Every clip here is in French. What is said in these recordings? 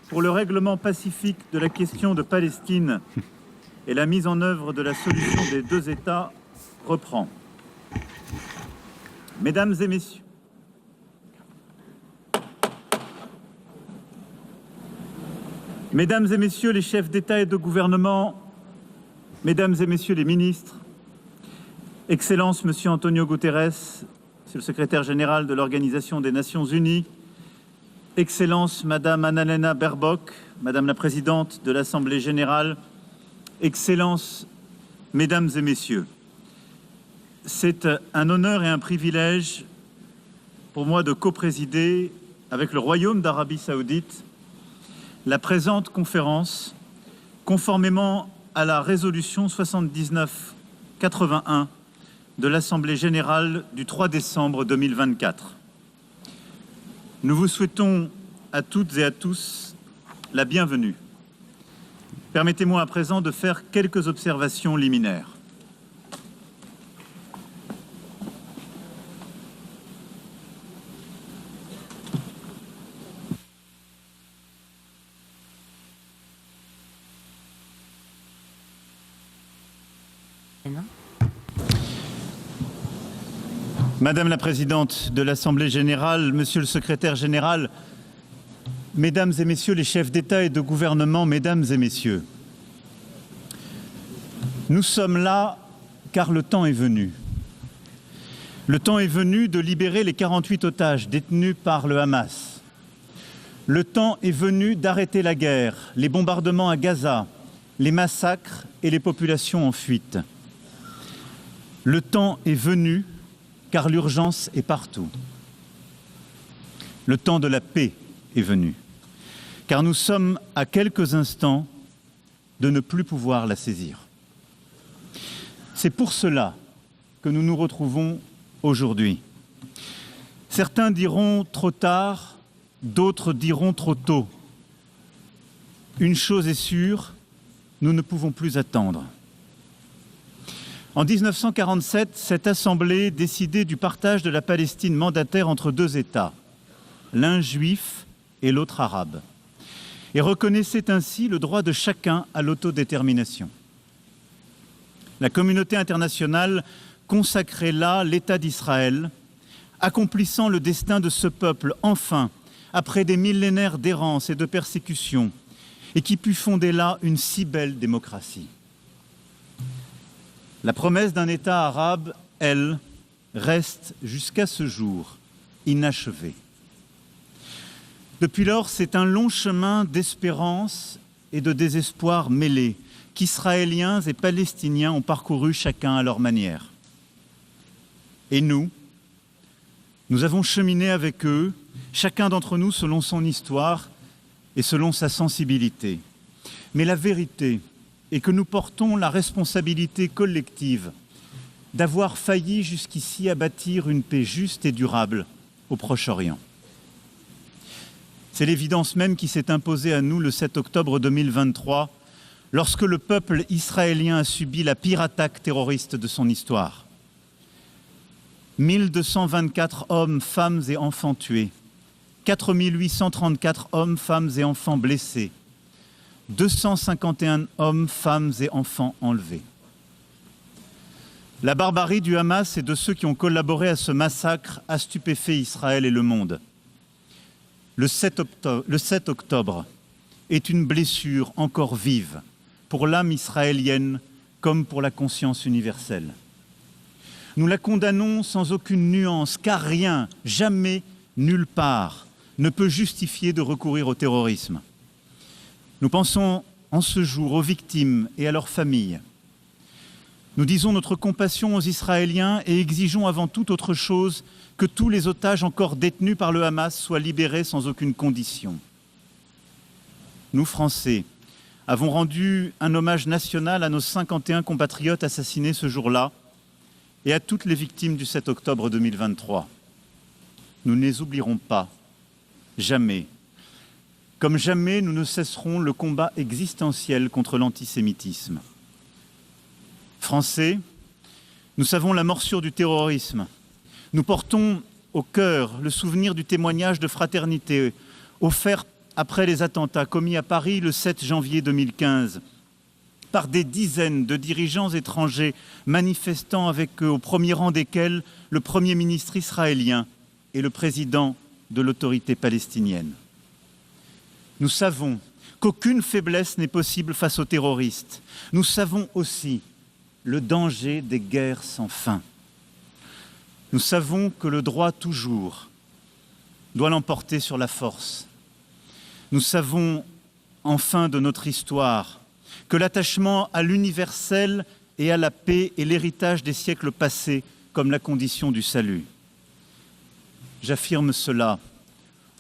Pour le règlement pacifique de la question de Palestine et la mise en œuvre de la solution des deux États reprend. Mesdames et messieurs, Mesdames et messieurs les chefs d'État et de gouvernement, Mesdames et messieurs les ministres, Excellence Monsieur Antonio Guterres, Monsieur le secrétaire général de l'Organisation des Nations Unies, Excellence Madame Annalena Baerbock, Madame la Présidente de l'Assemblée générale, Excellences, Mesdames et Messieurs, c'est un honneur et un privilège pour moi de coprésider avec le Royaume d'Arabie Saoudite la présente conférence, conformément à la résolution 79-81 de l'Assemblée générale du 3 décembre 2024. Nous vous souhaitons à toutes et à tous la bienvenue. Permettez-moi à présent de faire quelques observations liminaires. Madame la Présidente de l'Assemblée générale, Monsieur le Secrétaire général, Mesdames et Messieurs les chefs d'État et de gouvernement, Mesdames et Messieurs, nous sommes là car le temps est venu. Le temps est venu de libérer les 48 otages détenus par le Hamas. Le temps est venu d'arrêter la guerre, les bombardements à Gaza, les massacres et les populations en fuite. Le temps est venu car l'urgence est partout. Le temps de la paix est venu, car nous sommes à quelques instants de ne plus pouvoir la saisir. C'est pour cela que nous nous retrouvons aujourd'hui. Certains diront trop tard, d'autres diront trop tôt. Une chose est sûre, nous ne pouvons plus attendre. En 1947, cette Assemblée décidait du partage de la Palestine mandataire entre deux États, l'un juif et l'autre arabe, et reconnaissait ainsi le droit de chacun à l'autodétermination. La communauté internationale consacrait là l'État d'Israël, accomplissant le destin de ce peuple, enfin, après des millénaires d'errance et de persécution, et qui put fonder là une si belle démocratie. La promesse d'un État arabe, elle, reste jusqu'à ce jour inachevée. Depuis lors, c'est un long chemin d'espérance et de désespoir mêlés qu'Israéliens et Palestiniens ont parcouru chacun à leur manière. Et nous avons cheminé avec eux, chacun d'entre nous selon son histoire et selon sa sensibilité. Mais la vérité est que nous portons la responsabilité collective d'avoir failli jusqu'ici à bâtir une paix juste et durable au Proche-Orient. C'est l'évidence même qui s'est imposée à nous le 7 octobre 2023, lorsque le peuple israélien a subi la pire attaque terroriste de son histoire. 1224 hommes, femmes et enfants tués, 4834 hommes, femmes et enfants blessés, 251 hommes, femmes et enfants enlevés. La barbarie du Hamas et de ceux qui ont collaboré à ce massacre a stupéfait Israël et le monde. Le 7 octobre est une blessure encore vive pour l'âme israélienne comme pour la conscience universelle. Nous la condamnons sans aucune nuance, car rien, jamais, nulle part, ne peut justifier de recourir au terrorisme. Nous pensons en ce jour aux victimes et à leurs familles. Nous disons notre compassion aux Israéliens et exigeons avant toute autre chose que tous les otages encore détenus par le Hamas soient libérés sans aucune condition. Nous, Français, avons rendu un hommage national à nos 51 compatriotes assassinés ce jour-là et à toutes les victimes du 7 octobre 2023. Nous ne les oublierons pas, jamais. Comme jamais, nous ne cesserons le combat existentiel contre l'antisémitisme. Français, nous savons la morsure du terrorisme. Nous portons au cœur le souvenir du témoignage de fraternité offert après les attentats commis à Paris le 7 janvier 2015, par des dizaines de dirigeants étrangers manifestant avec eux, au premier rang desquels le Premier ministre israélien et le président de l'autorité palestinienne. Nous savons qu'aucune faiblesse n'est possible face aux terroristes. Nous savons aussi le danger des guerres sans fin. Nous savons que le droit toujours doit l'emporter sur la force. Nous savons enfin de notre histoire que l'attachement à l'universel et à la paix est l'héritage des siècles passés comme la condition du salut. J'affirme cela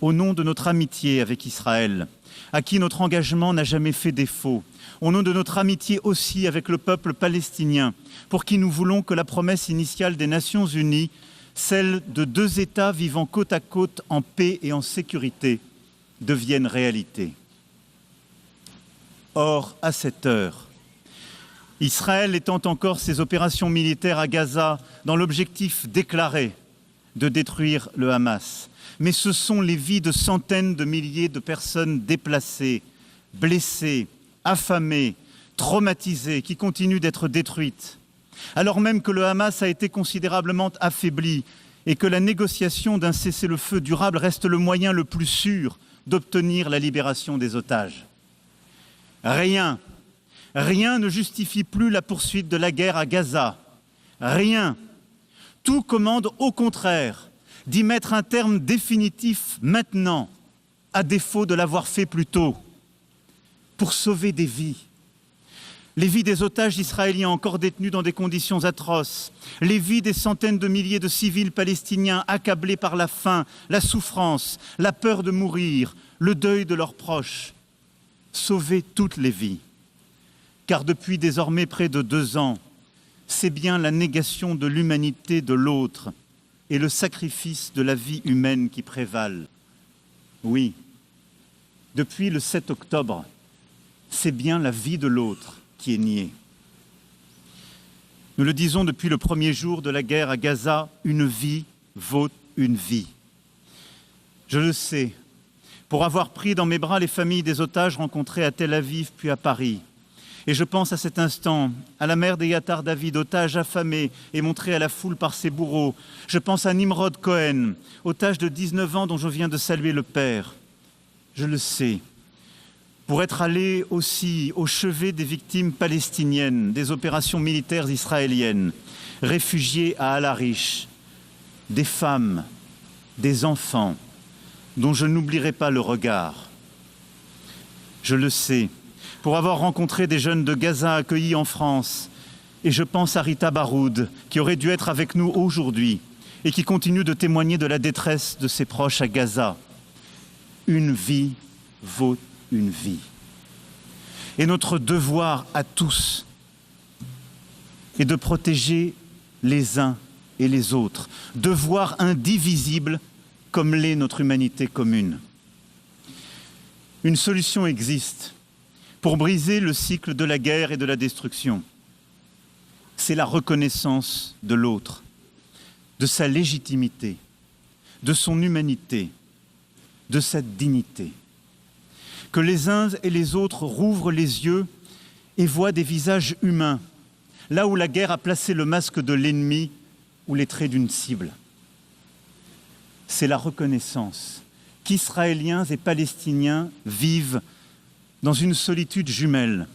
au nom de notre amitié avec Israël, à qui notre engagement n'a jamais fait défaut, au nom de notre amitié aussi avec le peuple palestinien, pour qui nous voulons que la promesse initiale des Nations Unies, celle de 2 États vivant côte à côte en paix et en sécurité, devienne réalité. Or, à cette heure, Israël étend encore ses opérations militaires à Gaza dans l'objectif déclaré de détruire le Hamas. Mais ce sont les vies de centaines de milliers de personnes déplacées, blessées, affamées, traumatisées, qui continuent d'être détruites. Alors même que le Hamas a été considérablement affaibli et que la négociation d'un cessez-le-feu durable reste le moyen le plus sûr d'obtenir la libération des otages. Rien ne justifie plus la poursuite de la guerre à Gaza. Rien. Tout commande au contraire d'y mettre un terme définitif maintenant, à défaut de l'avoir fait plus tôt, pour sauver des vies. Les vies des otages israéliens encore détenus dans des conditions atroces, les vies des centaines de milliers de civils palestiniens accablés par la faim, la souffrance, la peur de mourir, le deuil de leurs proches. Sauver toutes les vies. Car depuis désormais près de 2 ans, c'est bien la négation de l'humanité de l'autre et le sacrifice de la vie humaine qui prévalent. Oui, depuis le 7 octobre, c'est bien la vie de l'autre qui est niée. Nous le disons depuis le premier jour de la guerre à Gaza, une vie vaut une vie. Je le sais, pour avoir pris dans mes bras les familles des otages rencontrés à Tel Aviv puis à Paris. Et je pense à cet instant à la mère d'Eyatar David, otage affamé et montré à la foule par ses bourreaux. Je pense à Nimrod Cohen, otage de 19 ans dont je viens de saluer le père. Je le sais, pour être allé aussi au chevet des victimes palestiniennes des opérations militaires israéliennes, réfugiés à Al-Arish, des femmes, des enfants, dont je n'oublierai pas le regard. Je le sais, pour avoir rencontré des jeunes de Gaza accueillis en France, et je pense à Rita Baroud, qui aurait dû être avec nous aujourd'hui, et qui continue de témoigner de la détresse de ses proches à Gaza. Une vie vaut une vie. Et notre devoir à tous est de protéger les uns et les autres, devoir indivisible comme l'est notre humanité commune. Une solution existe pour briser le cycle de la guerre et de la destruction. C'est la reconnaissance de l'autre, de sa légitimité, de son humanité, de sa dignité. Que les uns et les autres rouvrent les yeux et voient des visages humains, là où la guerre a placé le masque de l'ennemi ou les traits d'une cible. C'est la reconnaissance qu'Israéliens et Palestiniens vivent dans une solitude jumelle,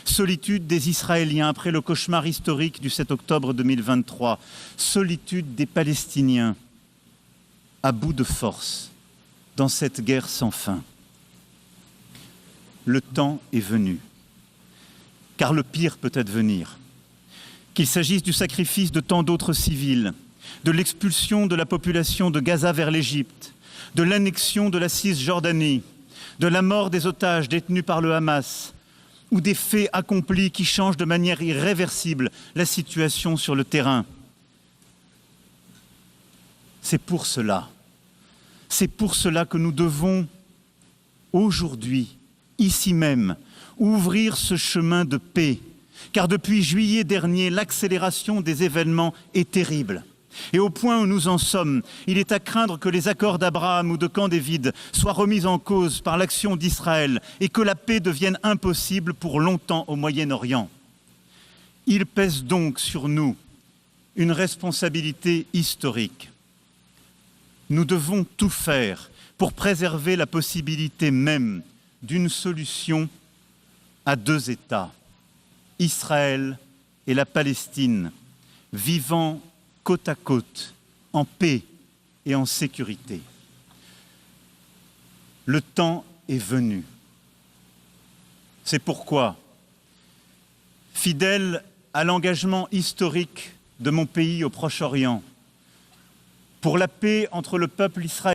solitude des Israéliens après le cauchemar historique du 7 octobre 2023, solitude des Palestiniens à bout de force dans cette guerre sans fin. Le temps est venu, car le pire peut advenir. Qu'il s'agisse du sacrifice de tant d'autres civils, de l'expulsion de la population de Gaza vers l'Égypte, de l'annexion de la Cisjordanie, de la mort des otages détenus par le Hamas, ou des faits accomplis qui changent de manière irréversible la situation sur le terrain. C'est pour cela que nous devons aujourd'hui, ici même, ouvrir ce chemin de paix, car depuis juillet dernier, l'accélération des événements est terrible. Et au point où nous en sommes, il est à craindre que les accords d'Abraham ou de Camp David soient remis en cause par l'action d'Israël et que la paix devienne impossible pour longtemps au Moyen-Orient. Il pèse donc sur nous une responsabilité historique. Nous devons tout faire pour préserver la possibilité même d'une solution à deux États, Israël et la Palestine, vivant côte à côte, en paix et en sécurité. Le temps est venu. C'est pourquoi, fidèle à l'engagement historique de mon pays au Proche-Orient, pour la paix entre le peuple israélien